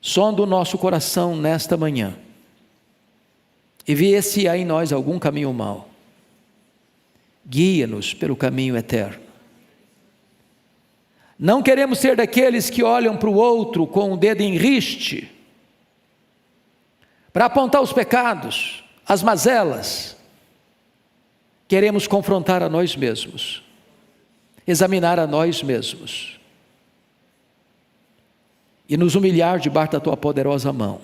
Sonda o nosso coração nesta manhã e vê se há em nós algum caminho mau. Guia-nos pelo caminho eterno. Não queremos ser daqueles que olham para o outro com o dedo em riste, para apontar os pecados, as mazelas. Queremos confrontar a nós mesmos, examinar a nós mesmos e nos humilhar debaixo da tua poderosa mão.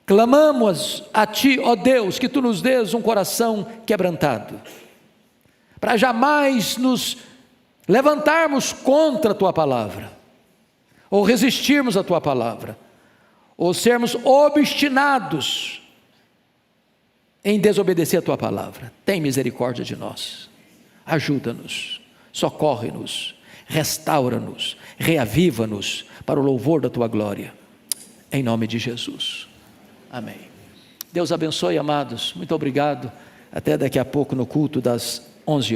Clamamos a ti, ó Deus, que tu nos dês um coração quebrantado, para jamais nos levantarmos contra a tua palavra, ou resistirmos à tua palavra, ou sermos obstinados em desobedecer a tua palavra. Tem misericórdia de nós, ajuda-nos, socorre-nos, restaura-nos, reaviva-nos para o louvor da tua glória, em nome de Jesus, amém. Deus abençoe, amados, muito obrigado, até daqui a pouco no culto das 11 horas.